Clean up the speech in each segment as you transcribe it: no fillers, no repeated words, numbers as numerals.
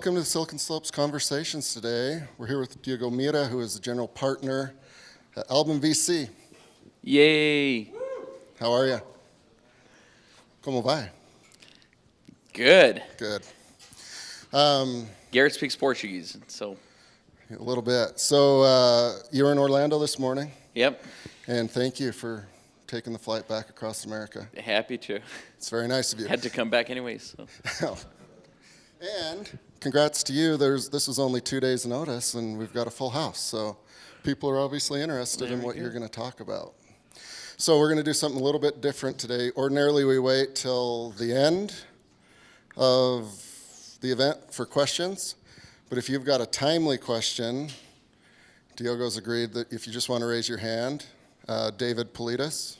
welcome to the Silicon Slopes Conversations today. We're here with Diogo Myrrha, who is the general partner at Album VC. Yay! How are you? Como vai? Good. Good. Garrett speaks Portuguese, so. A little bit. So you were in Orlando this morning, Yep. and thank you for taking the flight back across America. Happy to. It's very nice of you. Had to come back anyways. So. And congrats to you. This was only 2 days' notice, and we've got a full house. So people are obviously interested in what you're going to talk about. So we're going to do something a little bit different today. Ordinarily, we wait till the end of the event for questions. But if you've got a timely question, Diogo's agreed that if you just want to raise your hand, David Politis,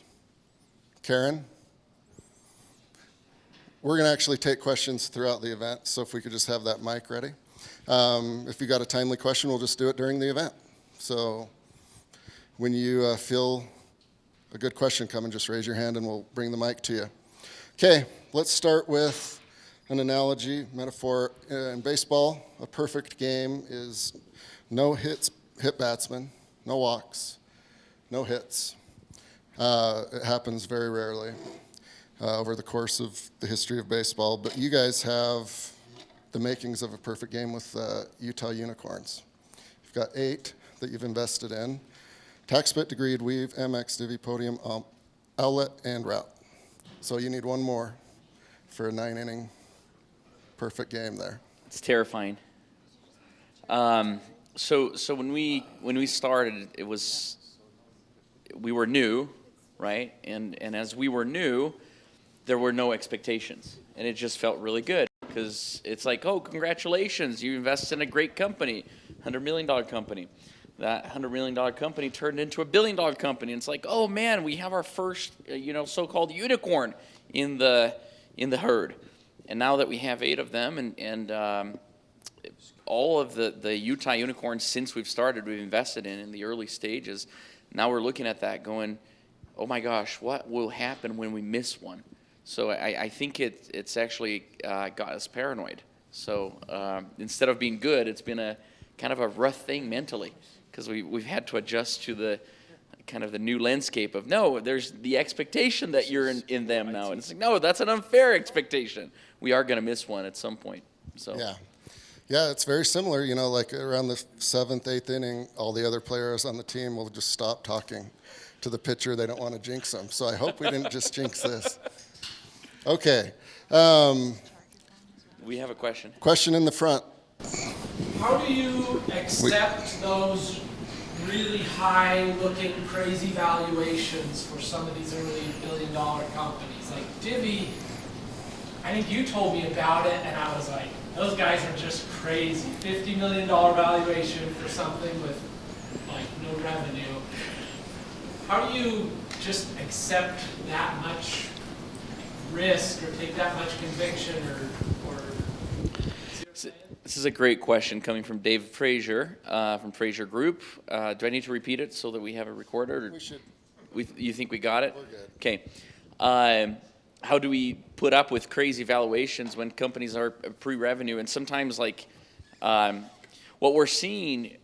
Karen. We're going to actually take questions throughout the event, so if we could just have that mic ready. If you got a timely question, we'll just do it during the event. So when you feel a good question coming, just raise your hand and we'll bring the mic to you. Okay, let's start with an analogy, metaphor. In baseball, a perfect game is no hit batsman, no walks, no hits. It happens very rarely over the course of the history of baseball, but you guys have the makings of a perfect game with Utah Unicorns. You've got 8 that you've invested in: tax bit, degreed, weave, MX, divvy, podium, outlet, and route. So you need one more for a 9-inning perfect game there. It's terrifying. So when we started, we were new, right? And as we were new, there were no expectations, and it just felt really good because it's like, oh, congratulations, you invested in a great company, $100 million company. That $100 million company turned into a $1 billion company. And it's like, oh man, we have our first, so-called unicorn in the herd. And now that we have 8 of them, and all of the Utah unicorns since we've started, we've invested in the early stages. Now we're looking at that, going, oh my gosh, what will happen when we miss one? So I think it's actually got us paranoid. So instead of being good, it's been a kind of a rough thing mentally, because we've had to adjust to the kind of the new landscape of, no, there's the expectation that you're in them now. And it's like, no, that's an unfair expectation. We are going to miss one at some point. So Yeah, it's very similar. Like around the 7th, 8th inning, all the other players on the team will just stop talking to the pitcher. They don't want to jinx them. So I hope we didn't just jinx this. Okay. We have a question. Question in the front. How do you accept those really high-looking, crazy valuations for some of these early billion-dollar companies? Like Divvy, I think you told me about it, and I was like, those guys are just crazy. $50 million valuation for something with like no revenue. How do you just accept that much risk or take that much conviction or This is a great question coming from Dave Frazier from Frazier Group. Do I need to repeat it so that we have a recorder? We should. You think we got it? We're good. Okay. How do we put up with crazy valuations when companies are pre-revenue? And sometimes, like, what we're seeing,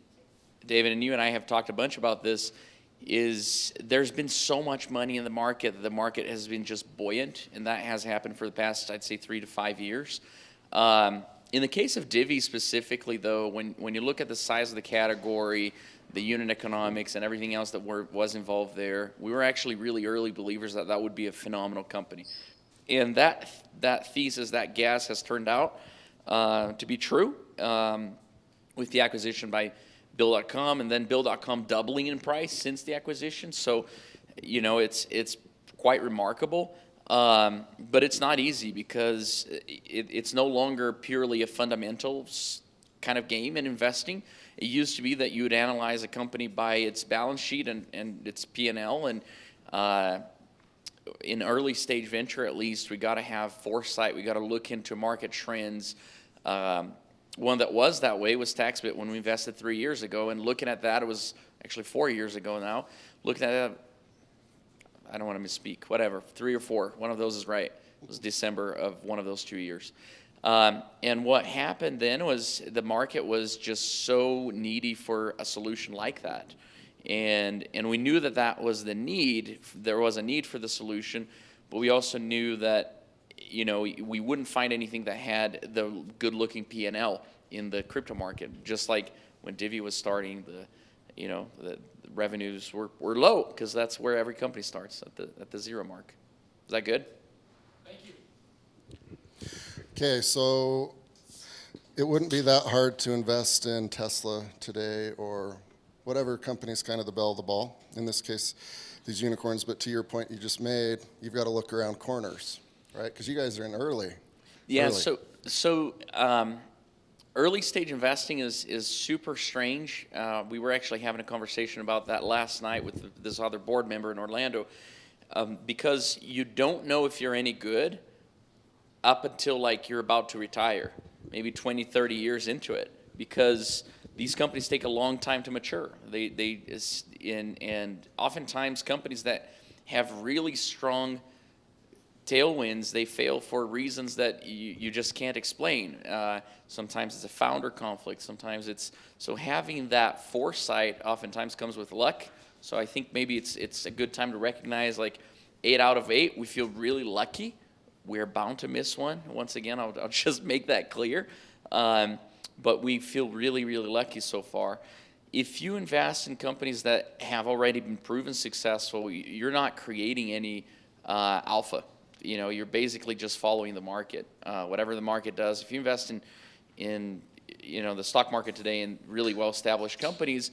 David, and you and I have talked a bunch about this, is there's been so much money in the market that the market has been just buoyant, and that has happened for the past, I'd say, 3 to 5 years. In the case of Divvy specifically, though, when you look at the size of the category, the unit economics, and everything else that was involved there, we were actually really early believers that would be a phenomenal company. And that thesis, that guess, has turned out to be true with the acquisition by Bill.com, and then Bill.com doubling in price since the acquisition. So, it's quite remarkable. But it's not easy because it's no longer purely a fundamentals kind of game in investing. It used to be that you would analyze a company by its balance sheet and its P&L, and in early stage venture at least, we got to have foresight. We got to look into market trends. One that was that way was TaxBit when we invested 3 years ago, and looking at that, it was actually 4 years ago now. Looking at that, I don't want to misspeak, whatever, 3 or 4, one of those is right. It was December of one of those 2 years. And what happened then was the market was just so needy for a solution like that. And we knew that that was the need. There was a need for the solution, but we also knew that, you know, we wouldn't find anything that had the good-looking P&L in the crypto market. Just like when Divvy was starting, the revenues were low, because that's where every company starts, at the zero mark. Is that good? Thank you. Okay, so it wouldn't be that hard to invest in Tesla today or whatever company's kind of the belle of the ball. In this case, these unicorns. But to your point you just made, you've got to look around corners, right? Because you guys are in early. Yeah. Early. So early stage investing is super strange. We were actually having a conversation about that last night with this other board member in Orlando, because you don't know if you're any good up until like you're about to retire, maybe 20, 30 years into it, because these companies take a long time to mature. And oftentimes companies that have really strong tailwinds, they fail for reasons that you just can't explain. Sometimes it's a founder conflict. Sometimes it's, so having that foresight oftentimes comes with luck. So I think maybe it's a good time to recognize, like, 8 out of 8, we feel really lucky. We're bound to miss one. Once again, I'll just make that clear. But we feel really, really lucky so far. If you invest in companies that have already been proven successful, you're not creating any alpha. You know, you're basically just following the market. Whatever the market does. If you invest in the stock market today in really well-established companies,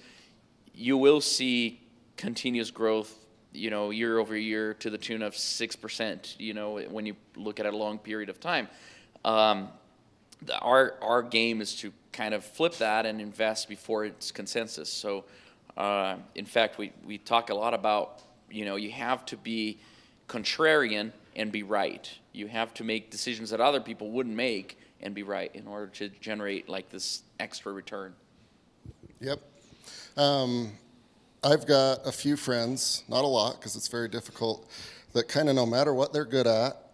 you will see continuous growth, year over year to the tune of 6%, when you look at a long period of time. Our game is to kind of flip that and invest before it's consensus. So, in fact, we talk a lot about, you have to be contrarian and be right. You have to make decisions that other people wouldn't make and be right in order to generate like this extra return. Yep. I've got a few friends, not a lot because it's very difficult, that kind of no matter what they're good at,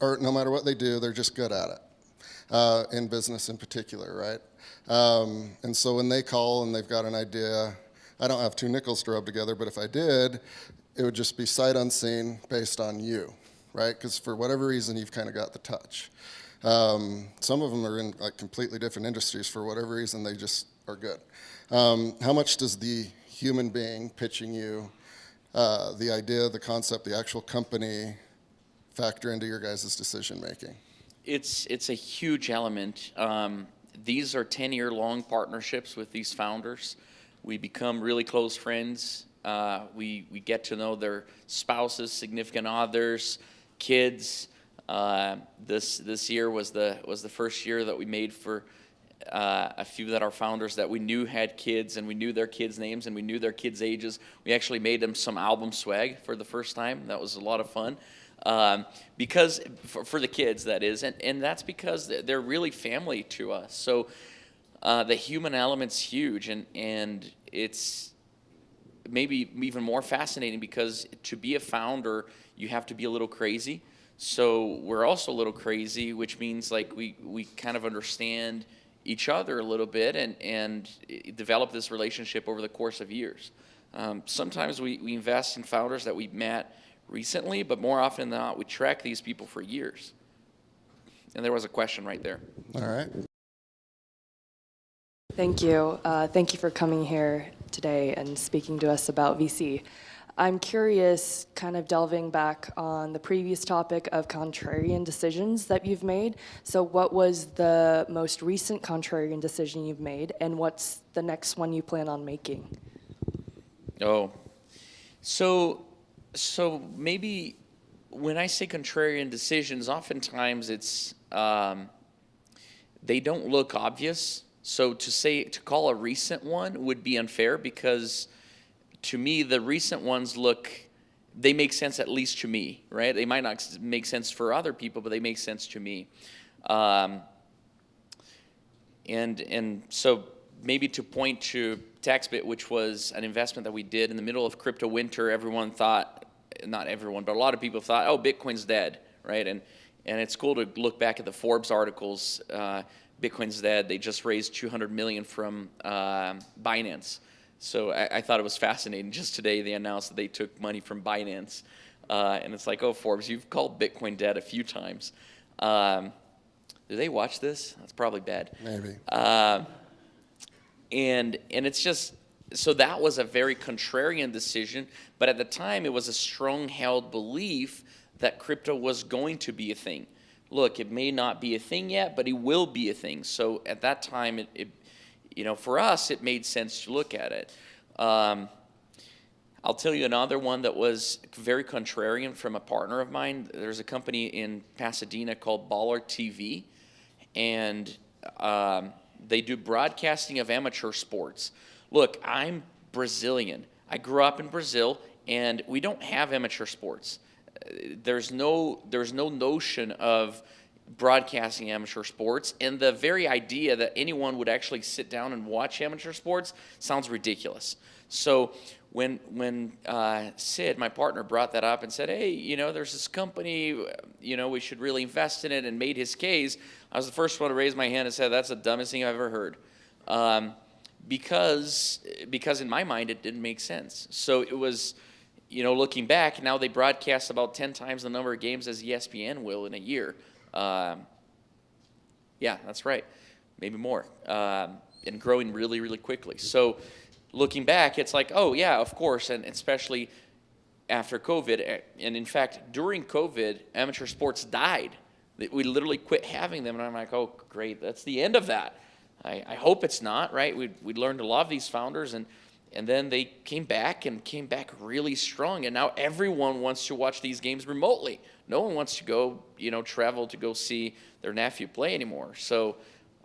or no matter what they do, they're just good at it, in business in particular, right? And so when they call and they've got an idea, I don't have two nickels to rub together, but if I did, it would just be sight unseen based on you, right? Because for whatever reason, you've kind of got the touch. Some of them are in like completely different industries. For whatever reason, they just are good. How much does the human being pitching you, the idea, the concept, the actual company factor into your guys' decision making? It's a huge element. These are 10-year-long partnerships with these founders. We become really close friends. We get to know their spouses, significant others, kids. This year was the first year that we made for a few that are founders that we knew had kids, and we knew their kids' names, and we knew their kids' ages. We actually made them some album swag for the first time. That was a lot of fun. Because for the kids, that is, and that's because they're really family to us. So the human element's huge, and it's maybe even more fascinating because to be a founder, you have to be a little crazy. So we're also a little crazy, which means like we kind of understand each other a little bit and develop this relationship over the course of years. Sometimes we invest in founders that we met recently, but more often than not, we track these people for years. And there was a question right there. All right. Thank you. Thank you for coming here today and speaking to us about VC. I'm curious, kind of delving back on the previous topic of contrarian decisions that you've made. So what was the most recent contrarian decision you've made, and what's the next one you plan on making? Oh, so maybe when I say contrarian decisions, oftentimes it's they don't look obvious. So to call a recent one would be unfair, because to me the recent ones they make sense, at least to me, right? They might not make sense for other people, but they make sense to me. And so maybe to point to TaxBit, which was an investment that we did in the middle of crypto winter. Everyone thought, not everyone, but a lot of people thought, oh, Bitcoin's dead, right? And it's cool to look back at the Forbes articles. Bitcoin's dead. They just raised $200 million from Binance. So I thought it was fascinating. Just today they announced that they took money from Binance. And it's like, oh, Forbes, you've called Bitcoin dead a few times. Do they watch this? That's probably bad. Maybe. And it's just, so that was a very contrarian decision, but at the time it was a strong held belief that crypto was going to be a thing. Look, it may not be a thing yet, but it will be a thing. So at that time, it for us, it made sense to look at it. I'll tell you another one that was very contrarian from a partner of mine. There's a company in Pasadena called Baller TV, and they do broadcasting of amateur sports. Look, I'm Brazilian. I grew up in Brazil, and we don't have amateur sports. There's no notion of broadcasting amateur sports, and the very idea that anyone would actually sit down and watch amateur sports sounds ridiculous. So when Sid, my partner, brought that up and said, hey, there's this company, we should really invest in it, and made his case, I was the first one to raise my hand and said, that's the dumbest thing I've ever heard. Because in my mind, it didn't make sense. So it was, looking back, now they broadcast about 10 times the number of games as ESPN will in a year. Yeah, that's right. Maybe more. And growing really, really quickly. So looking back, it's like, oh, yeah, of course, and especially after COVID. And in fact, during COVID, amateur sports died. We literally quit having them, and I'm like, oh, great, that's the end of that. I hope it's not, right? We learned a lot of these founders, and then they came back really strong, and now everyone wants to watch these games remotely. No one wants to go, travel to go see their nephew play anymore. So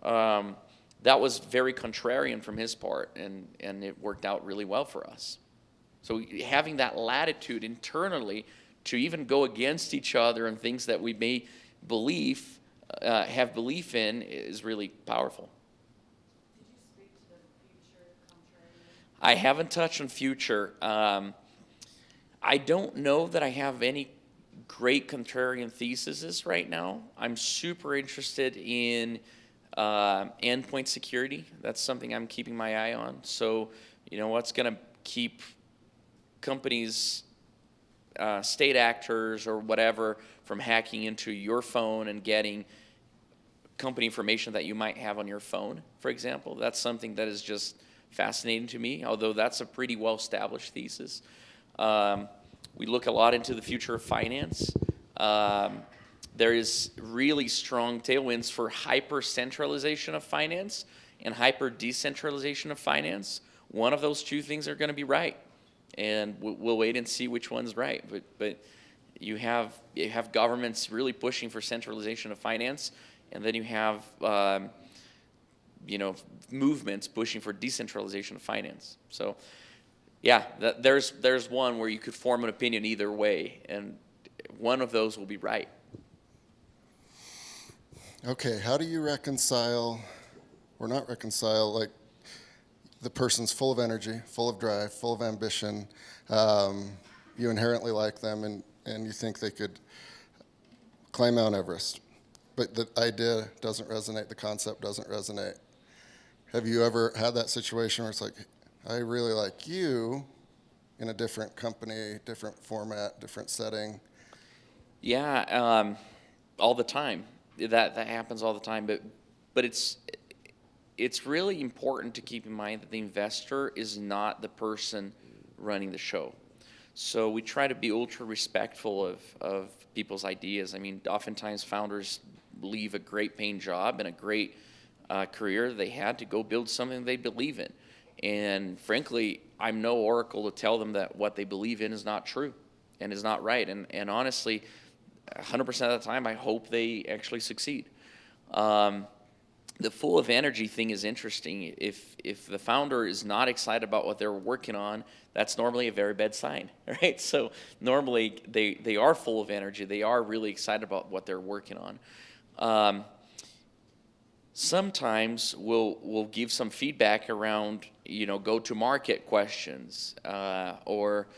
that was very contrarian from his part, and it worked out really well for us. So having that latitude internally to even go against each other and things that we may have belief in is really powerful. Did you speak to the future contrarian? I haven't touched on future. I don't know that I have any great contrarian theses right now. I'm super interested in endpoint security. That's something I'm keeping my eye on. So, what's going to keep companies, state actors or whatever, from hacking into your phone and getting company information that you might have on your phone, for example. That's something that is just fascinating to me, although that's a pretty well-established thesis. We look a lot into the future of finance. There is really strong tailwinds for hyper-centralization of finance and hyper-decentralization of finance. One of those two things are going to be right, and we'll wait and see which one's right. But you have governments really pushing for centralization of finance, and then you have movements pushing for decentralization of finance. So, yeah, there's one where you could form an opinion either way, and one of those will be right. Okay, how do you reconcile, or not reconcile, like the person's full of energy, full of drive, full of ambition, you inherently like them, and you think they could climb Mount Everest, but the idea doesn't resonate, the concept doesn't resonate. Have you ever had that situation where it's like, I really like you in a different company, different format, different setting? Yeah, all the time. That happens all the time. But it's really important to keep in mind that the investor is not the person running the show. So we try to be ultra respectful of people's ideas. I mean, oftentimes founders leave a great paying job and a great career they had to go build something they believe in. And frankly, I'm no oracle to tell them that what they believe in is not true and is not right. And honestly, 100% of the time, I hope they actually succeed. The full of energy thing is interesting. If the founder is not excited about what they're working on, that's normally a very bad sign, right? So normally they are full of energy. They are really excited about what they're working on. Sometimes we'll give some feedback around, go-to-market questions, or,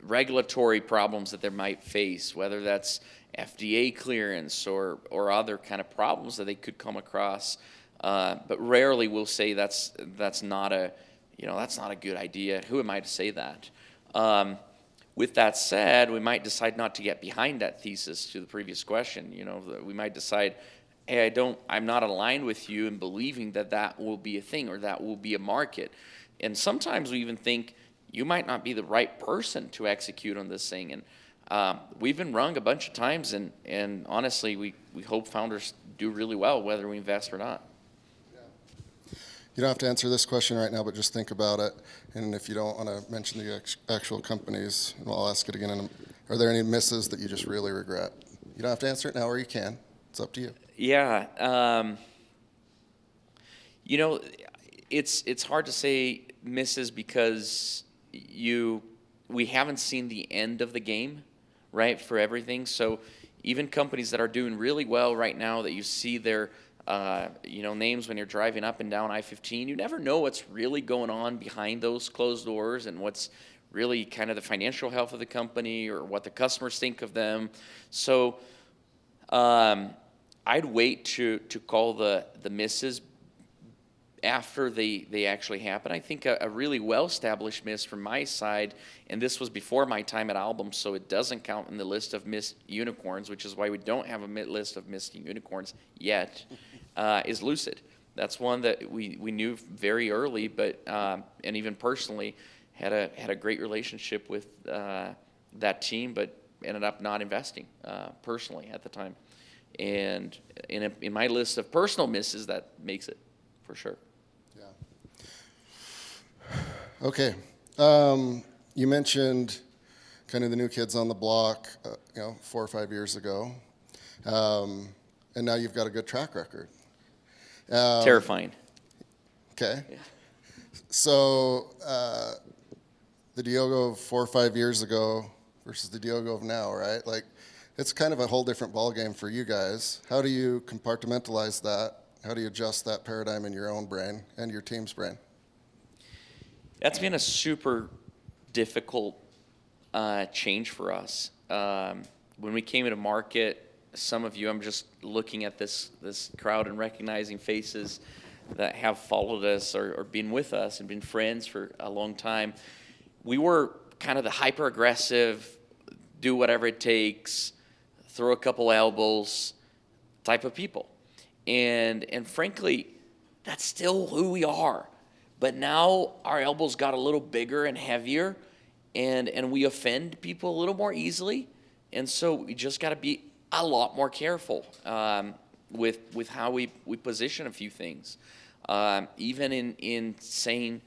regulatory problems that they might face, whether that's FDA clearance or other kind of problems that they could come across. But rarely we'll say that's not a good idea. Who am I to say that? With that said, we might decide not to get behind that thesis to the previous question. We might decide, hey, I'm not aligned with you in believing that will be a thing or that will be a market. And sometimes we even think you might not be the right person to execute on this thing. And we've been wrong a bunch of times, and honestly, we hope founders do really well, whether we invest or not. You don't have to answer this question right now, but just think about it. And if you don't want to mention the actual companies, I'll ask it again. Are there any misses that you just really regret? You don't have to answer it now, or you can. It's up to you. Yeah. It's hard to say misses because we haven't seen the end of the game, right, for everything. So even companies that are doing really well right now that you see their names when you're driving up and down I-15, you never know what's really going on behind those closed doors and what's really kind of the financial health of the company or what the customers think of them. So I'd wait to call the misses after they actually happen. I think a really well-established miss from my side, and this was before my time at Album, so it doesn't count in the list of missed unicorns, which is why we don't have a list of missed unicorns yet, is Lucid. That's one that we knew very early, but and even personally had a great relationship with that team, but ended up not investing personally at the time. And in my list of personal misses, that makes it for sure. Okay. You mentioned kind of the new kids on the block, 4 or 5 years ago, and now you've got a good track record. Terrifying. Okay. Yeah. So the Diogo of 4 or 5 years ago versus the Diogo of now, right? Like, it's kind of a whole different ballgame for you guys. How do you compartmentalize that? How do you adjust that paradigm in your own brain and your team's brain? That's been a super difficult change for us. When we came into market, some of you, I'm just looking at this crowd and recognizing faces that have followed us or been with us and been friends for a long time. We were kind of the hyper-aggressive, do whatever it takes, throw a couple elbows type of people. And frankly, that's still who we are. But now our elbows got a little bigger and heavier, and we offend people a little more easily. And so we just got to be a lot more careful with how we position a few things. Even in saying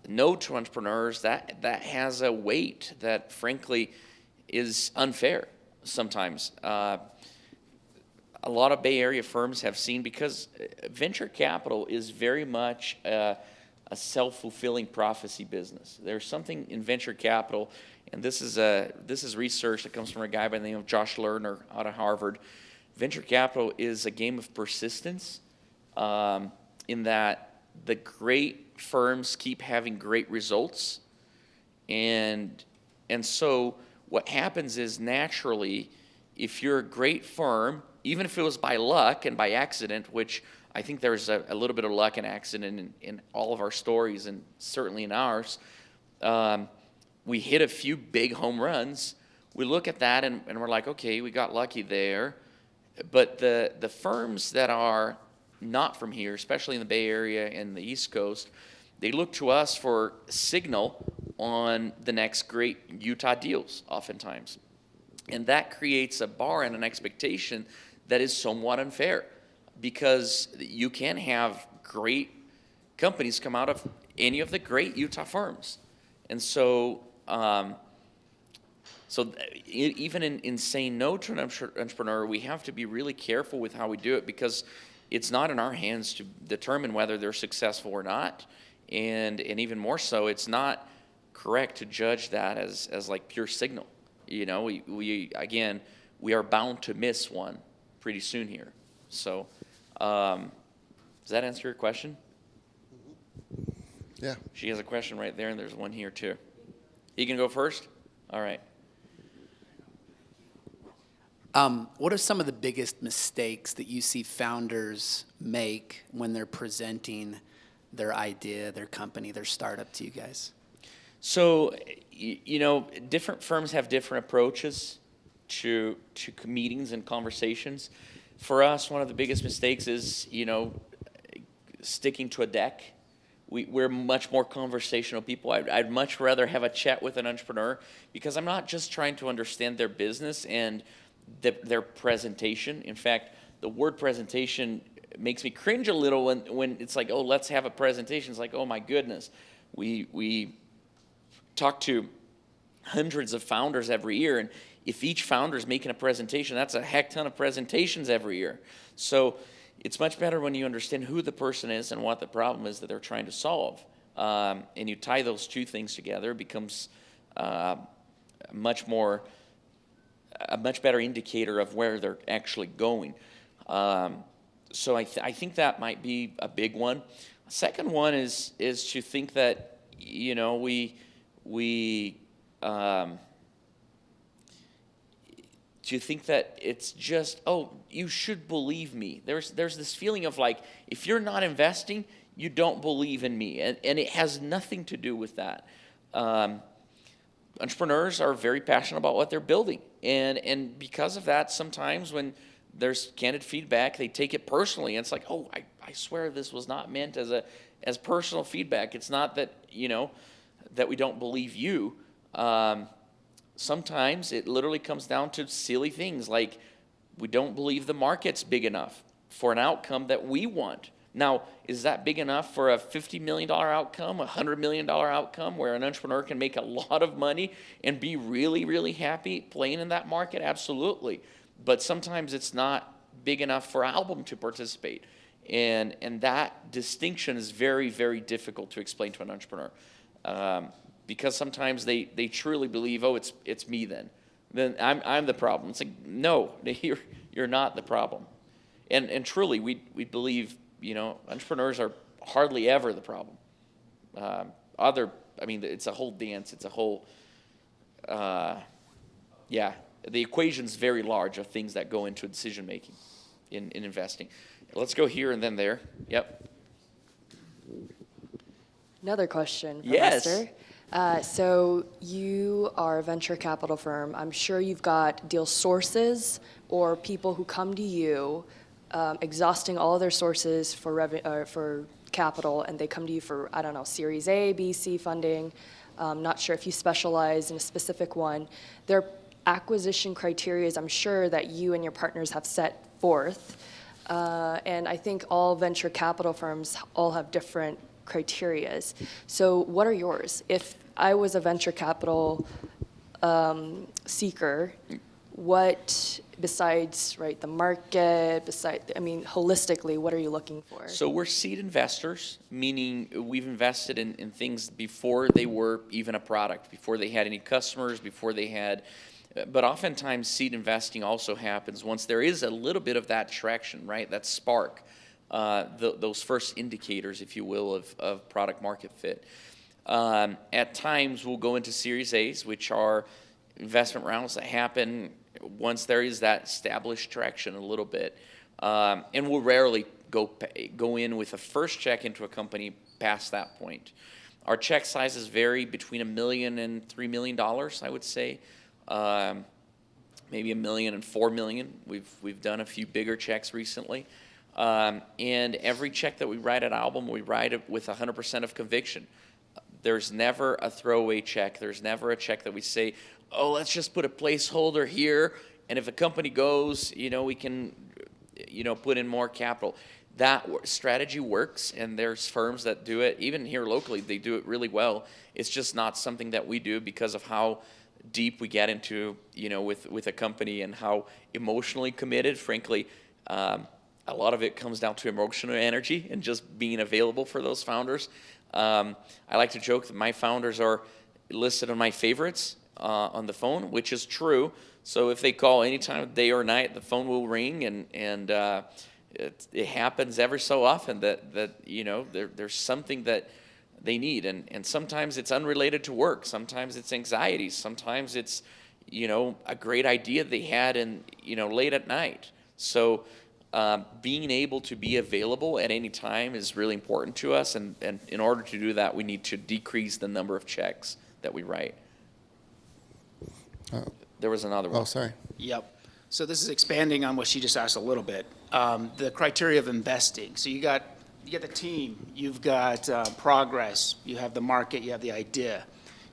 no to entrepreneurs, that has a weight that frankly is unfair sometimes. A lot of Bay Area firms have seen, because venture capital is very much a self-fulfilling prophecy business. There's something in venture capital, and this is research that comes from a guy by the name of Josh Lerner out of Harvard. Venture capital is a game of persistence, in that the great firms keep having great results, and so what happens is, naturally, if you're a great firm, even if it was by luck and by accident, which I think there's a little bit of luck and accident in all of our stories, and certainly in ours, we hit a few big home runs. We look at that and we're like, okay, we got lucky there. But the firms that are not from here, especially in the Bay Area and the East Coast, they look to us for signal on the next great Utah deals oftentimes. And that creates a bar and an expectation that is somewhat unfair, because you can have great companies come out of any of the great Utah firms. And so even in saying no to an entrepreneur, we have to be really careful with how we do it, because it's not in our hands to determine whether they're successful or not. And even more so, it's not correct to judge that as like pure signal. We are bound to miss one pretty soon here. So does that answer your question? Yeah. She has a question right there, and there's one here too. You can go first? All right. What are some of the biggest mistakes that you see founders make when they're presenting their idea, their company, their startup to you guys? So, different firms have different approaches to meetings and conversations. For us, one of the biggest mistakes is, sticking to a deck. We're much more conversational people. I'd much rather have a chat with an entrepreneur because I'm not just trying to understand their business and their presentation. In fact, the word presentation makes me cringe a little when it's like, oh, let's have a presentation. It's like, oh my goodness. We talk to hundreds of founders every year, and if each founder is making a presentation, that's a heck ton of presentations every year. So it's much better when you understand who the person is and what the problem is that they're trying to solve. And you tie those two things together, it becomes a much better indicator of where they're actually going. So I think that might be a big one. Second one is to think that, to think that it's just, oh, you should believe me. There's this feeling of like, if you're not investing, you don't believe in me. And it has nothing to do with that. Entrepreneurs are very passionate about what they're building. And because of that, sometimes when there's candid feedback, they take it personally. And it's like, oh, I swear this was not meant as personal feedback. It's not that, that we don't believe you. Sometimes it literally comes down to silly things like we don't believe the market's big enough for an outcome that we want. Now, is that big enough for a $50 million outcome, a $100 million outcome where an entrepreneur can make a lot of money and be really, really happy playing in that market? Absolutely. But sometimes it's not big enough for Album to participate. And that distinction is very, very difficult to explain to an entrepreneur. Because sometimes they truly believe, oh, it's me then I'm the problem. It's like, no, you're not the problem. And truly, we believe, entrepreneurs are hardly ever the problem. It's a whole dance. It's a whole, the equation's very large of things that go into decision making in investing. Let's go here and then there. Yep. Another question for Yes. Lester. So you are a venture capital firm. I'm sure you've got deal sources or people who come to you exhausting all of their sources for capital, and they come to you for, I don't know, Series A, B, C funding. Not sure if you specialize in a specific one. Their acquisition criteria, I'm sure that you and your partners have set forth. And I think all venture capital firms all have different criterias. So what are yours? If I was a venture capital seeker, what, besides the market, holistically, what are you looking for? So we're seed investors, meaning we've invested in things before they were even a product, before they had any customers, before they had, but oftentimes seed investing also happens once there is a little bit of that traction, right? That spark, those first indicators, if you will, of product market fit. At times we'll go into Series A's, which are investment rounds that happen once there is that established traction a little bit. And we'll rarely go in with a first check into a company past that point. Our check sizes vary between $1 million and $3 million, I would say. Maybe $1 million and $4 million. We've done a few bigger checks recently. And every check that we write at Album, we write it with 100% of conviction. There's never a throwaway check. There's never a check that we say, oh, let's just put a placeholder here, and if a company goes, we can, put in more capital. That strategy works, and there's firms that do it. Even here locally, they do it really well. It's just not something that we do because of how deep we get into, with a company and how emotionally committed. Frankly, a lot of it comes down to emotional energy and just being available for those founders. I like to joke that my founders are listed on my favorites on the phone, which is true. So if they call any time of day or night, the phone will ring, and it happens every so often that there's something that they need. And sometimes it's unrelated to work. Sometimes it's anxiety. Sometimes it's, a great idea they had in, late at night. So being able to be available at any time is really important to us. And in order to do that, we need to decrease the number of checks that we write. There was another one. Oh, sorry. Yep. So this is expanding on what she just asked a little bit. The criteria of investing. So you got the team, you've got progress, you have the market, you have the idea.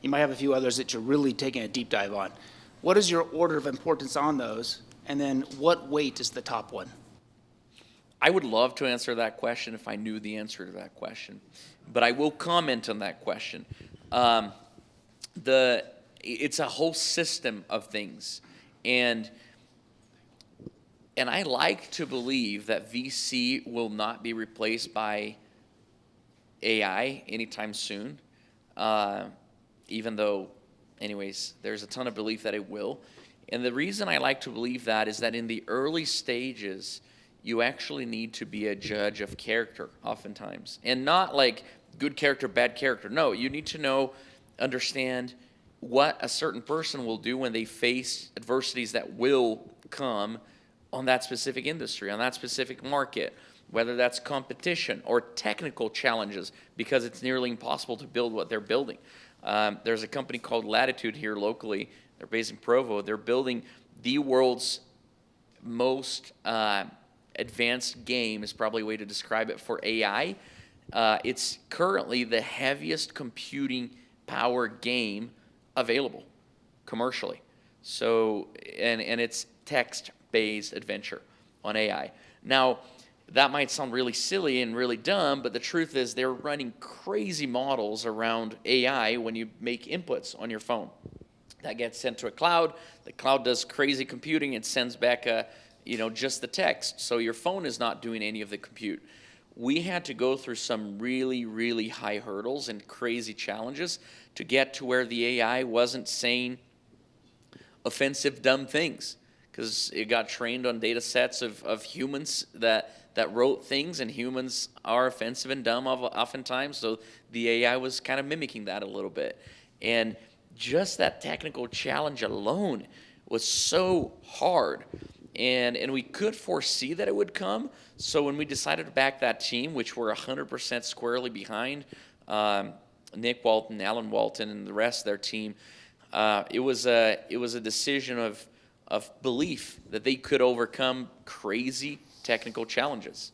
You might have a few others that you're really taking a deep dive on. What is your order of importance on those? And then what weight is the top one? I would love to answer that question if I knew the answer to that question, but I will comment on that question. It's a whole system of things, and I like to believe that VC will not be replaced by AI anytime soon, even though, anyways, there's a ton of belief that it will. And the reason I like to believe that is that in the early stages, you actually need to be a judge of character oftentimes. And not like good character, bad character. No, you need to understand what a certain person will do when they face adversities that will come on that specific industry, on that specific market, whether that's competition or technical challenges, because it's nearly impossible to build what they're building. There's a company called Latitude here locally. They're based in Provo. They're building the world's most advanced game, is probably a way to describe it, for AI. It's currently the heaviest computing power game available commercially. So, and it's text-based adventure on AI. Now, that might sound really silly and really dumb, but the truth is they're running crazy models around AI when you make inputs on your phone. That gets sent to a cloud. The cloud does crazy computing and sends back just the text. So your phone is not doing any of the compute. We had to go through some really, really high hurdles and crazy challenges to get to where the AI wasn't saying offensive, dumb things, because it got trained on data sets of humans that wrote things, and humans are offensive and dumb oftentimes. So the AI was kind of mimicking that a little bit. And just that technical challenge alone was so hard. And we could foresee that it would come. So when we decided to back that team, which we're 100% squarely behind, Nick Walton, Alan Walton, and the rest of their team, it was a decision of belief that they could overcome crazy technical challenges.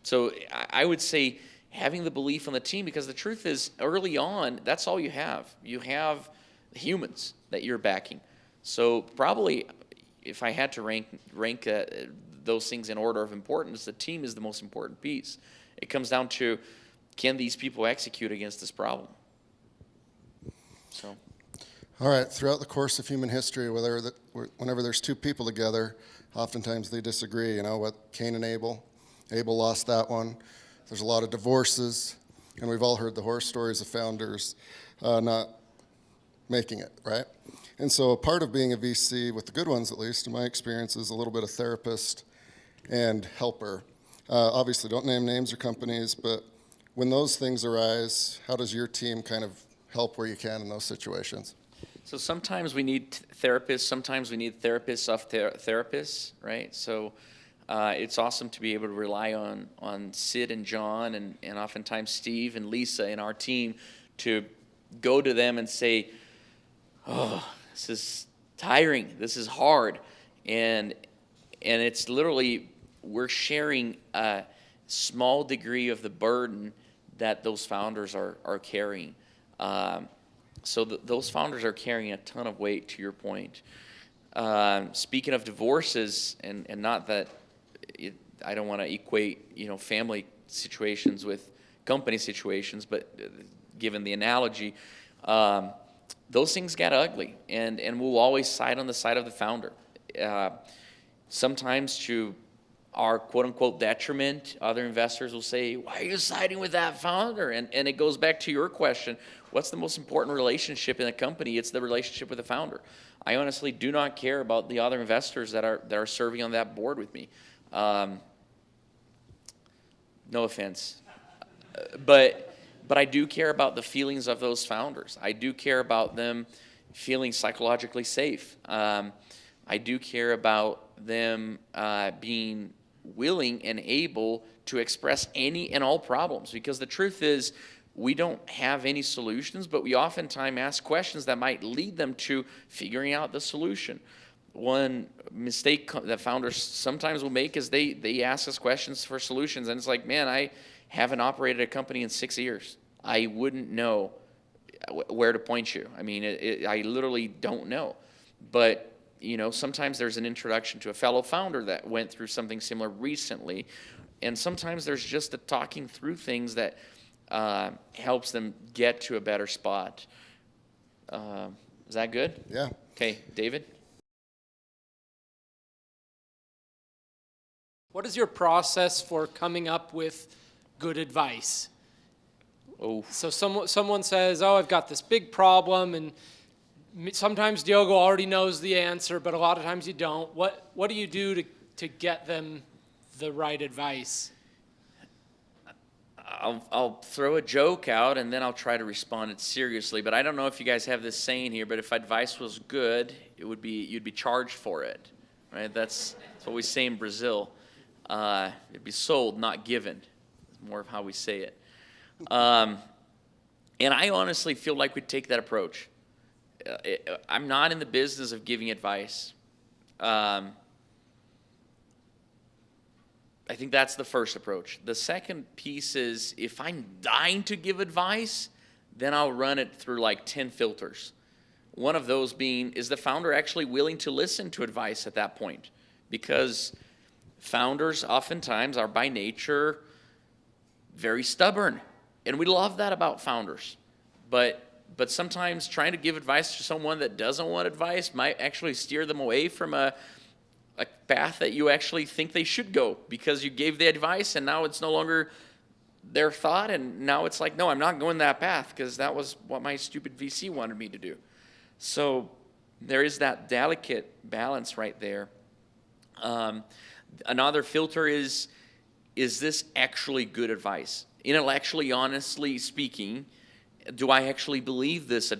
So I would say having the belief on the team, because the truth is early on, that's all you have. You have humans that you're backing. So probably, if I had to rank those things in order of importance, the team is the most important piece. It comes down to, can these people execute against this problem? So. All right, throughout the course of human history, whenever there's two people together, oftentimes they disagree. What Cain and Abel lost that one. There's a lot of divorces, and we've all heard the horror stories of founders not making it, right? And so a part of being a VC, with the good ones at least, in my experience, is a little bit of therapist and helper. Obviously, don't name names or companies, but when those things arise, how does your team kind of help where you can in those situations? So sometimes we need therapists, sometimes we need therapists of therapists, right? So it's awesome to be able to rely on Sid and John and oftentimes Steve and Lisa in our team to go to them and say, oh, this is tiring, this is hard. And it's literally, we're sharing a small degree of the burden that those founders are carrying. So those founders are carrying a ton of weight, to your point. Speaking of divorces, and not that I don't want to equate family situations with company situations, but given the analogy, those things get ugly, and we'll always side on the side of the founder. Sometimes to our quote-unquote detriment, other investors will say, why are you siding with that founder? And it goes back to your question, what's the most important relationship in a company? It's the relationship with the founder. I honestly do not care about the other investors that are serving on that board with me. No offense. But But I do care about the feelings of those founders. I do care about them feeling psychologically safe. I do care about them being willing and able to express any and all problems, because the truth is we don't have any solutions, but we oftentimes ask questions that might lead them to figuring out the solution. One mistake that founders sometimes will make is they ask us questions for solutions, and it's like, man, I haven't operated a company in 6 years. I wouldn't know where to point you. I mean, I literally don't know. But sometimes there's an introduction to a fellow founder that went through something similar recently, and sometimes there's just a talking through things that helps them get to a better spot. Is that good? Yeah. Okay, David? What is your process for coming up with good advice? Oh, So someone says, oh, I've got this big problem, and sometimes Diogo already knows the answer, but a lot of times you don't. What do you do to get them the right advice? I'll throw a joke out and then I'll try to respond it seriously. But I don't know if you guys have this saying here, but if advice was good, you'd be charged for it, right? That's what we say in Brazil. It'd be sold, not given. It's more of how we say it. And I honestly feel like we take that approach. I'm not in the business of giving advice. I think that's the first approach. The second piece is, if I'm dying to give advice, then I'll run it through like 10 filters. One of those being, is the founder actually willing to listen to advice at that point? Because founders oftentimes are by nature very stubborn. And we love that about founders. But sometimes trying to give advice to someone that doesn't want advice might actually steer them away from a path that you actually think they should go, because you gave the advice and now it's no longer their thought, and now it's like, no, I'm not going that path because that was what my stupid VC wanted me to do. So there is that delicate balance right there. Another filter is this actually good advice? Intellectually, honestly speaking, do I actually believe this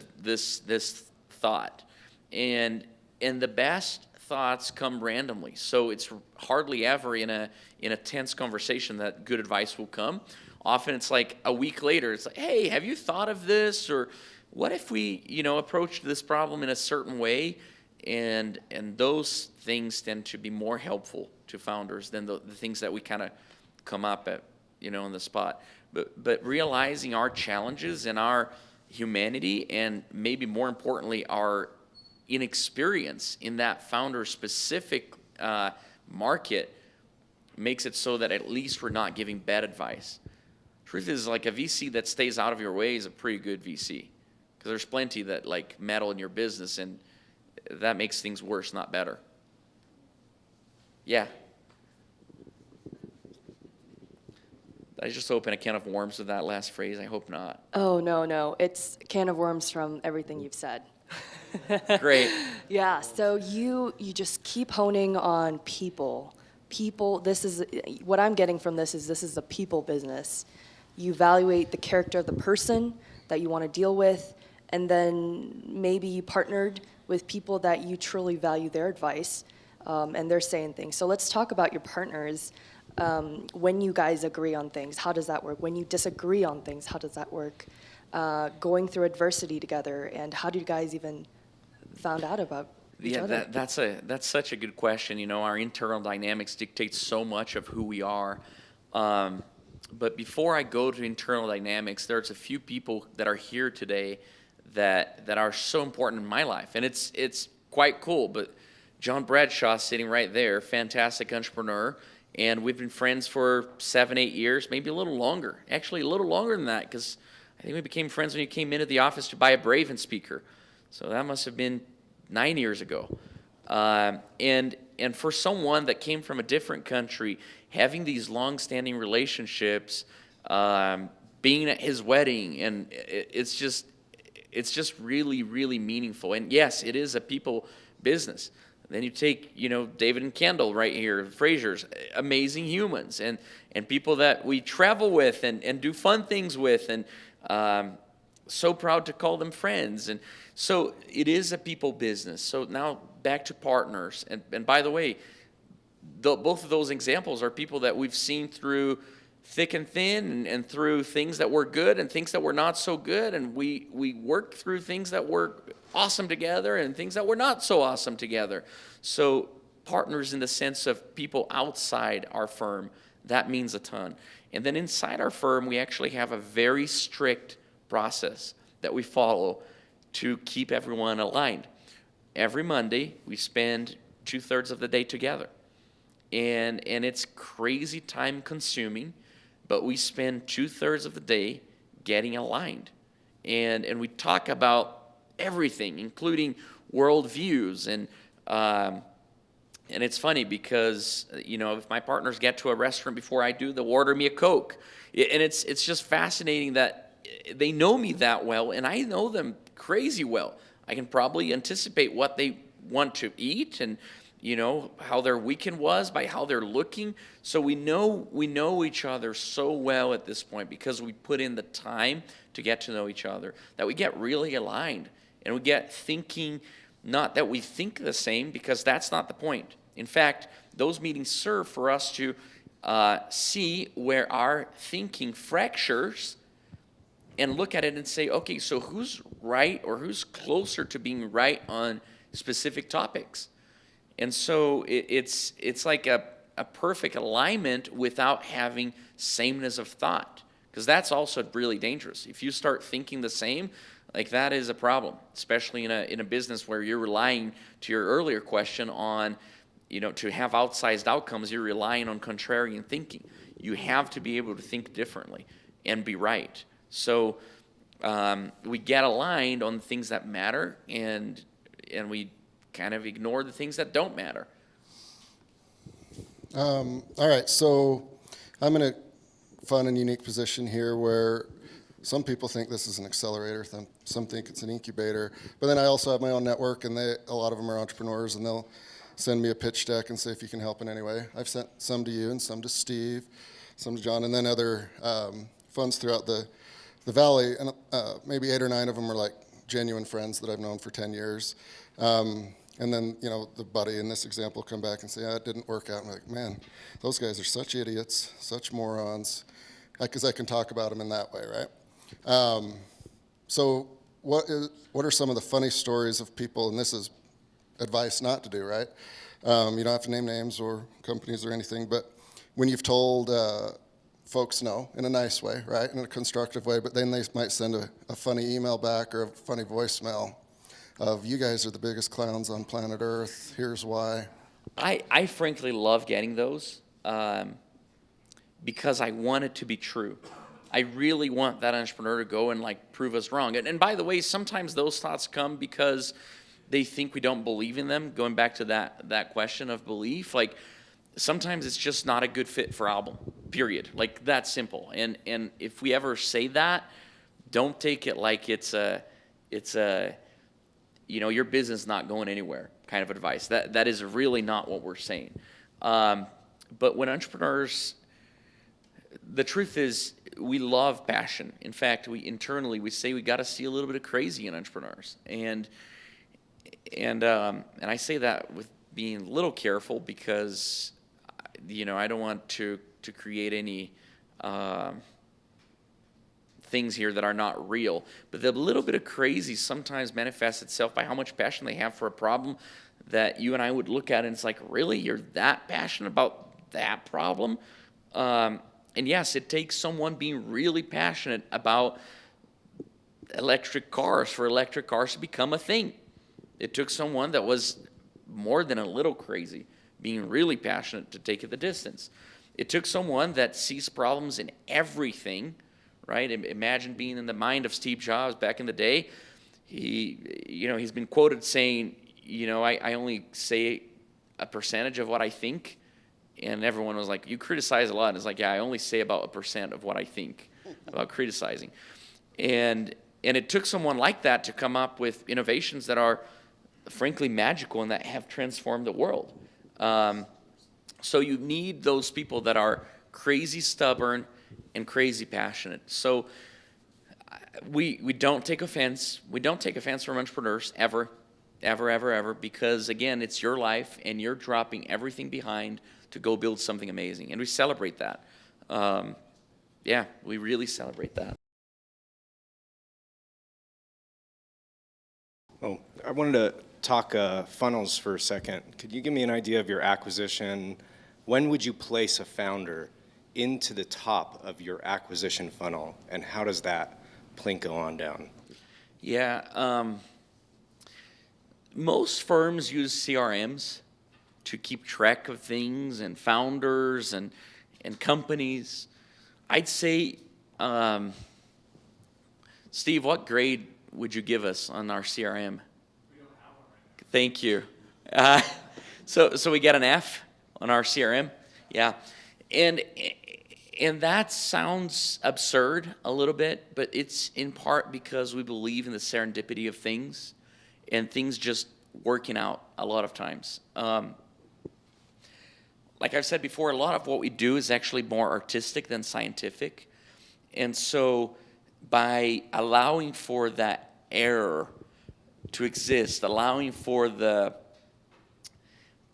thought? And the best thoughts come randomly. So it's hardly ever in a tense conversation that good advice will come. Often it's like a week later, it's like, hey, have you thought of this? Or what if we, approached this problem in a certain way? And those things tend to be more helpful to founders than the things that we kind of come up at, on the spot. But realizing our challenges and our humanity, and maybe more importantly, our inexperience in that founder-specific market, makes it so that at least we're not giving bad advice. Truth is, like, a VC that stays out of your way is a pretty good VC, because there's plenty that meddle in your business, and that makes things worse, not better. Yeah. Did I just open a can of worms with that last phrase? I hope not. Oh, no. It's a can of worms from everything you've said. Great. Yeah, so you just keep honing on people. People, this is, what I'm getting from this is a people business. You evaluate the character of the person that you want to deal with, and then maybe you partnered with people that you truly value their advice, and they're saying things. So let's talk about your partners. When you guys agree on things, how does that work? When you disagree on things, how does that work? Going through adversity together, and how do you guys even found out about each other? That's such a good question. Our internal dynamics dictate so much of who we are. But before I go to internal dynamics, there's a few people that are here today that are so important in my life, and it's quite cool. But John Bradshaw sitting right there, fantastic entrepreneur, and we've been friends for 7-8 years, maybe a little longer. Actually, a little longer than that, because I think we became friends when you came into the office to buy a Braven speaker. So that must have been 9 years ago. And for someone that came from a different country, having these long-standing relationships, being at his wedding, and it's just really, really meaningful. And yes, it is a people business. Then you take, David and Kendall right here, Frasier's, amazing humans, and people that we travel with and do fun things with, and So proud to call them friends. And so it is a people business. So now back to partners. And by the way, both of those examples are people that we've seen through thick and thin, and through things that were good and things that were not so good. And we worked through things that were awesome together and things that were not so awesome together. So partners in the sense of people outside our firm, that means a ton. And then inside our firm, we actually have a very strict process that we follow to keep everyone aligned. Every Monday, we spend 2/3 of the day together. And it's crazy time consuming, but we spend 2/3 of the day getting aligned. And we talk about everything, including worldviews. And it's funny because, if my partners get to a restaurant before I do, they'll order me a Coke. And it's just fascinating that they know me that well, and I know them crazy well. I can probably anticipate what they want to eat and, how their weekend was by how they're looking. So we know each other so well at this point because we put in the time to get to know each other, that we get really aligned and we get thinking. Not that we think the same, because that's not the point. In fact, those meetings serve for us to see where our thinking fractures and look at it and say, okay, so who's right or who's closer to being right on specific topics? And so it's like a perfect alignment without having sameness of thought, because that's also really dangerous. If you start thinking the same, like that is a problem, especially in a business where you're relying, to your earlier question, on, to have outsized outcomes, you're relying on contrarian thinking. You have to be able to think differently and be right. So we get aligned on the things that matter, and we kind of ignore the things that don't matter. All right, so I'm in a fun and unique position here where some people think this is an accelerator, some think it's an incubator, but then I also have my own network, and a lot of them are entrepreneurs, and they'll send me a pitch deck and say if you can help in any way. I've sent some to you and some to Steve, some to John, and then other funds throughout the valley, and maybe 8 or 9 of them are like genuine friends that I've known for 10 years. And then, the buddy in this example come back and say, it didn't work out. I'm like, man, those guys are such idiots, such morons, because I can talk about them in that way, right? So what are some of the funny stories of people, and this is advice not to do, right? You don't have to name names or companies or anything, but when you've told folks no in a nice way, right, in a constructive way, but then they might send a funny email back or a funny voicemail of, you guys are the biggest clowns on planet Earth, here's why. I frankly love getting those because I want it to be true. I really want that entrepreneur to go and prove us wrong. And by the way, sometimes those thoughts come because they think we don't believe in them. Going back to that question of belief, sometimes it's just not a good fit for album, period. That simple. And if we ever say that, don't take it like it's a your business not going anywhere kind of advice. That is really not what we're saying. But when entrepreneurs, the truth is, we love passion. In fact, we say we got to see a little bit of crazy in entrepreneurs, and I say that with being a little careful because I don't want to create any things here that are not real. But the little bit of crazy sometimes manifests itself by how much passion they have for a problem that you and I would look at, and it's like, really, you're that passionate about that problem? And yes, it takes someone being really passionate about electric cars for electric cars to become a thing. It took someone that was more than a little crazy, being really passionate, to take it the distance. It took someone that sees problems in everything, right? Imagine being in the mind of Steve Jobs back in the day. He's been quoted saying, I only say a percentage of what I think. And everyone was like, you criticize a lot. And it's like, yeah, I only say about 1% of what I think about criticizing. And it took someone like that to come up with innovations that are frankly magical and that have transformed the world. So you need those people that are crazy stubborn and crazy passionate. So we don't take offense. We don't take offense from entrepreneurs ever, ever, ever, ever, because again, it's your life and you're dropping everything behind to go build something amazing, and we celebrate that. Yeah, we really celebrate that. Oh, I wanted to talk funnels for a second. Could you give me an idea of your acquisition? When would you place a founder into the top of your acquisition funnel, and how does that plink go on down? Yeah, most firms use CRMs to keep track of things and founders and companies. I'd say, Steve, what grade would you give us on our CRM? We don't have one right now. Thank you. So we get an F on our CRM, yeah, and that sounds absurd a little bit, but it's in part because we believe in the serendipity of things, and things just working out a lot of times. Like I've said before, a lot of what we do is actually more artistic than scientific, and so by allowing for that error to exist, allowing for to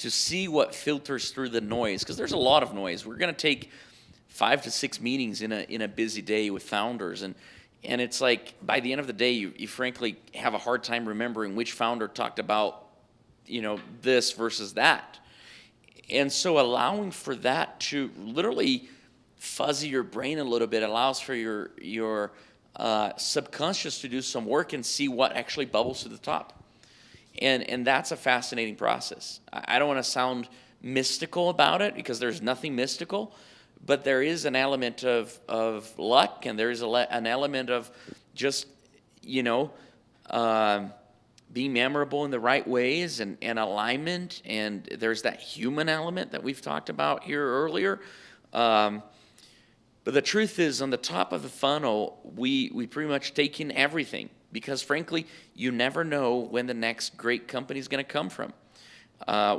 see what filters through the noise, because there's a lot of noise. We're going to take 5 to 6 meetings in a busy day with founders, and it's like by the end of the day, you frankly have a hard time remembering which founder talked about, this versus that. And so allowing for that to literally fuzzy your brain a little bit allows for your subconscious to do some work and see what actually bubbles to the top. And that's a fascinating process. I don't want to sound mystical about it, because there's nothing mystical, but there is an element of luck, and there is an element of just, being memorable in the right ways and alignment, and there's that human element that we've talked about here earlier. But the truth is, on the top of the funnel, we pretty much take in everything, because frankly, you never know when the next great company is going to come from.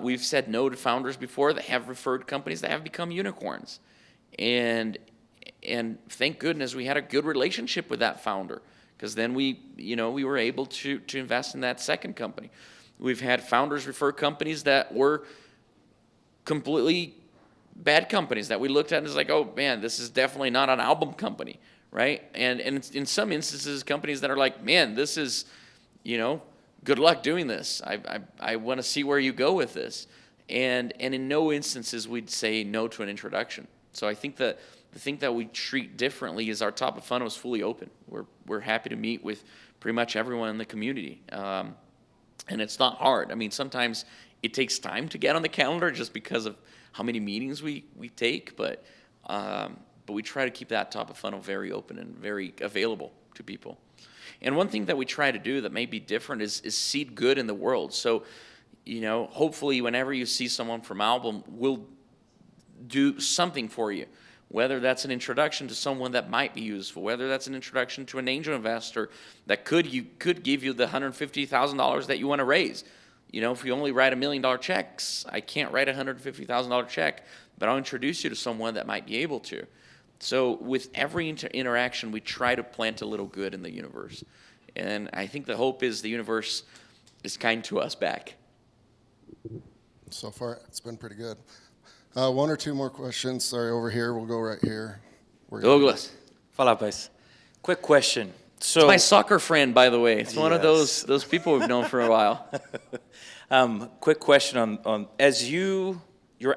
We've said no to founders before that have referred companies that have become unicorns. And thank goodness we had a good relationship with that founder, because then we were able to invest in that second company. We've had founders refer companies that were completely bad companies that we looked at and was like, oh man, this is definitely not an album company, right? And in some instances, companies that are like, man, this is, good luck doing this. I want to see where you go with this. And in no instances we'd say no to an introduction. So I think that the thing that we treat differently is our top of funnel is fully open. We're happy to meet with pretty much everyone in the community. And it's not hard. I mean, sometimes it takes time to get on the calendar just because of how many meetings we take, but we try to keep that top of funnel very open and very available to people. And one thing that we try to do that may be different is seed good in the world. So, hopefully whenever you see someone from Album, we'll do something for you. Whether that's an introduction to someone that might be useful, whether that's an introduction to an angel investor that could give you the $150,000 that you want to raise. If you only write $1 million checks, I can't write a $150,000 check, but I'll introduce you to someone that might be able to. So with every interaction, we try to plant a little good in the universe. And I think the hope is the universe is kind to us back. So far, it's been pretty good. One or two more questions. Sorry, over here. We'll go right here. Douglas. Fala, Paz. Quick question. So, It's my soccer friend, by the way. It's one of those people we've known for a while. quick question on as you're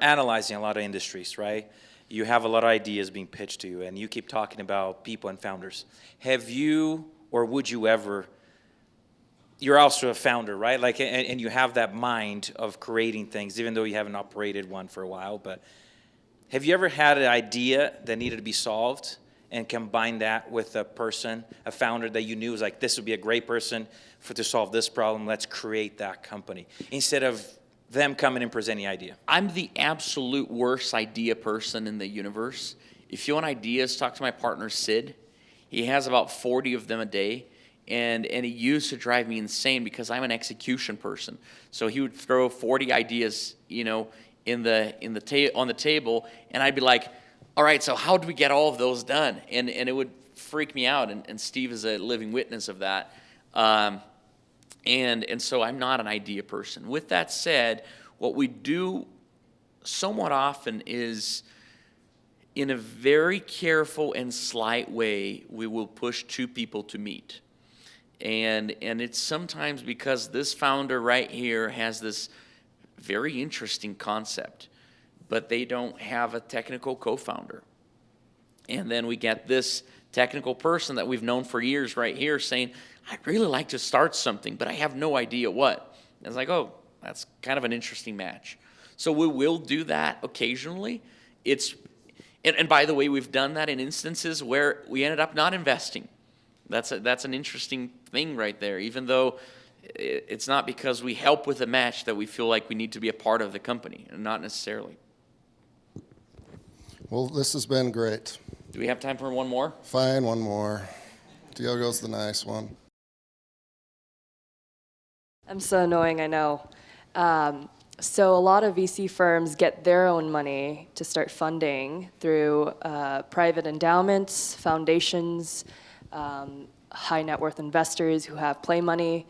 analyzing a lot of industries, right? You have a lot of ideas being pitched to you, and you keep talking about people and founders. Have you, or would you ever, you're also a founder, right? Like, and you have that mind of creating things, even though you haven't operated one for a while, but have you ever had an idea that needed to be solved and combine that with a person, a founder that you knew was like, this would be a great person to solve this problem, let's create that company, instead of them coming and presenting the idea? I'm the absolute worst idea person in the universe. If you want ideas, talk to my partner, Sid. He has about 40 of them a day, and he used to drive me insane because I'm an execution person. So he would throw 40 ideas, on the table, and I'd be like, all right, so how do we get all of those done? And it would freak me out, and Steve is a living witness of that. And so I'm not an idea person. With that said, what we do somewhat often is, in a very careful and slight way, we will push two people to meet. And it's sometimes because this founder right here has this very interesting concept, but they don't have a technical co-founder. And then we get this technical person that we've known for years right here saying, I'd really like to start something, but I have no idea what. And it's like, oh, that's kind of an interesting match. So we will do that occasionally. And by the way, we've done that in instances where we ended up not investing. That's an interesting thing right there, even though it's not because we help with a match that we feel like we need to be a part of the company, not necessarily. Well, this has been great. Do we have time for one more? Fine, one more. Diogo's the nice one. I'm so annoying, I know. So a lot of VC firms get their own money to start funding through private endowments, foundations, high net worth investors who have play money,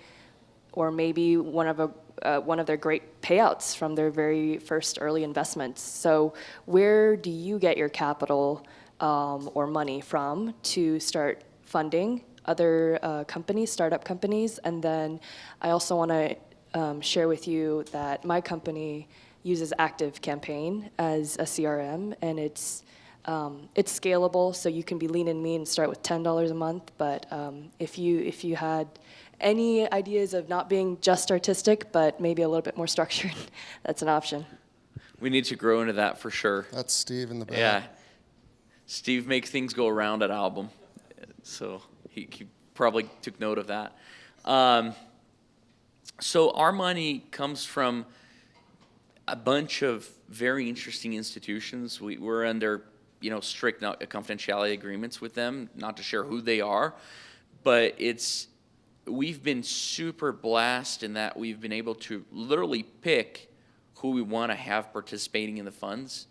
or maybe one of their great payouts from their very first early investments. So where do you get your capital or money from to start funding other companies, startup companies? And then I also want to share with you that my company uses ActiveCampaign as a CRM, and it's scalable, so you can be lean and mean and start with $10 a month. But if you had any ideas of not being just artistic, but maybe a little bit more structured, that's an option. We need to grow into that for sure. That's Steve in the back. Yeah. Steve makes things go around at Album. So he probably took note of that. So our money comes from a bunch of very interesting institutions. We're under, strict confidentiality agreements with them, not to share who they are, but we've been super blessed in that we've been able to literally pick who we want to have participating in the funds.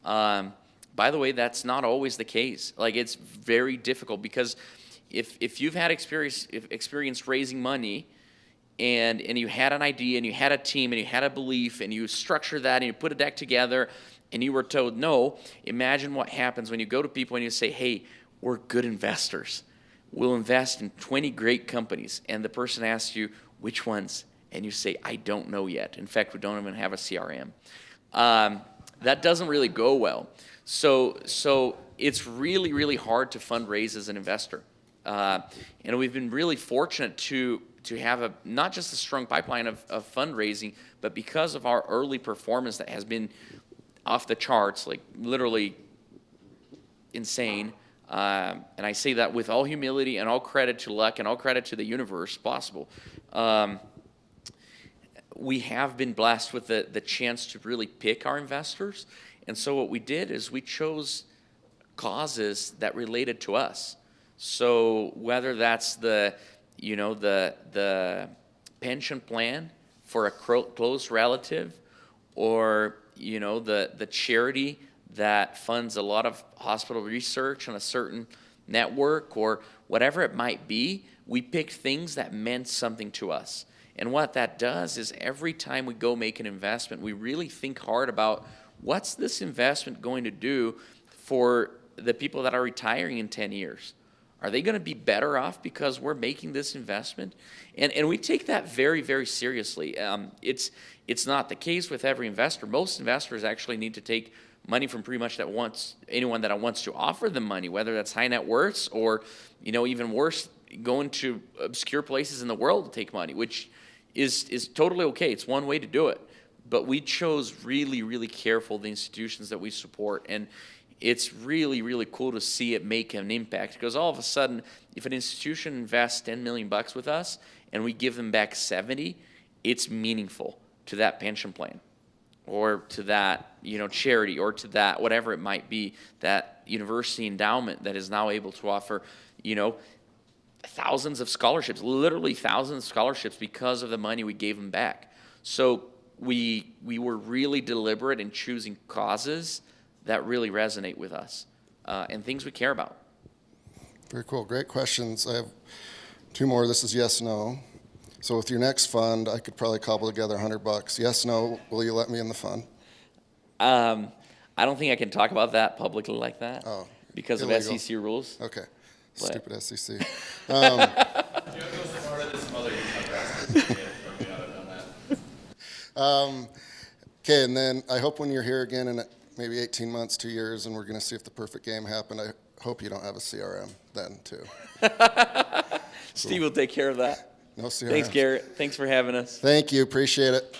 By the way, that's not always the case. Like, it's very difficult because if you've had experience raising money, and you had an idea, and you had a team, and you had a belief, and you structured that, and you put a deck together, and you were told no, imagine what happens when you go to people and you say, hey, we're good investors. We'll invest in 20 great companies. And the person asks you, which ones? And you say, I don't know yet. In fact, we don't even have a CRM. That doesn't really go well. So it's really, really hard to fundraise as an investor. And we've been really fortunate to have not just a strong pipeline of fundraising, but because of our early performance that has been off the charts, like literally insane. And I say that with all humility and all credit to luck and all credit to the universe possible. We have been blessed with the chance to really pick our investors. And so what we did is we chose causes that related to us. So whether that's the pension plan for a close relative, or the charity that funds a lot of hospital research on a certain network, or whatever it might be, we picked things that meant something to us. And what that does is every time we go make an investment, we really think hard about what's this investment going to do for the people that are retiring in 10 years. Are they going to be better off because we're making this investment? And we take that very, very seriously. It's not the case with every investor. Most investors actually need to take money from pretty much anyone that wants to offer them money, whether that's high net worths or, even worse, going to obscure places in the world to take money, which is totally okay. It's one way to do it. But we chose really, really careful the institutions that we support. And it's really, really cool to see it make an impact, because all of a sudden, if an institution invests $10 million with us and we give them back 70, it's meaningful to that pension plan, or to that charity, or to that whatever it might be, that university endowment that is now able to offer thousands of scholarships, literally thousands of scholarships, because of the money we gave them back. So we were really deliberate in choosing causes that really resonate with us, and things we care about. Very cool. Great questions. I have two more. This is yes, no. So with your next fund, I could probably cobble together $100. Yes, no. Will you let me in the fund? I don't think I can talk about that publicly like that. Oh, because illegal. of SEC rules. Okay. What? Stupid SEC. Okay, and then I hope when you're here again in maybe 18 months, 2 years, and we're going to see if the perfect game happened, I hope you don't have a CRM then, too. Steve will take care of that. No CRM. Thanks, Garrett. Thanks for having us. Thank you. Appreciate it.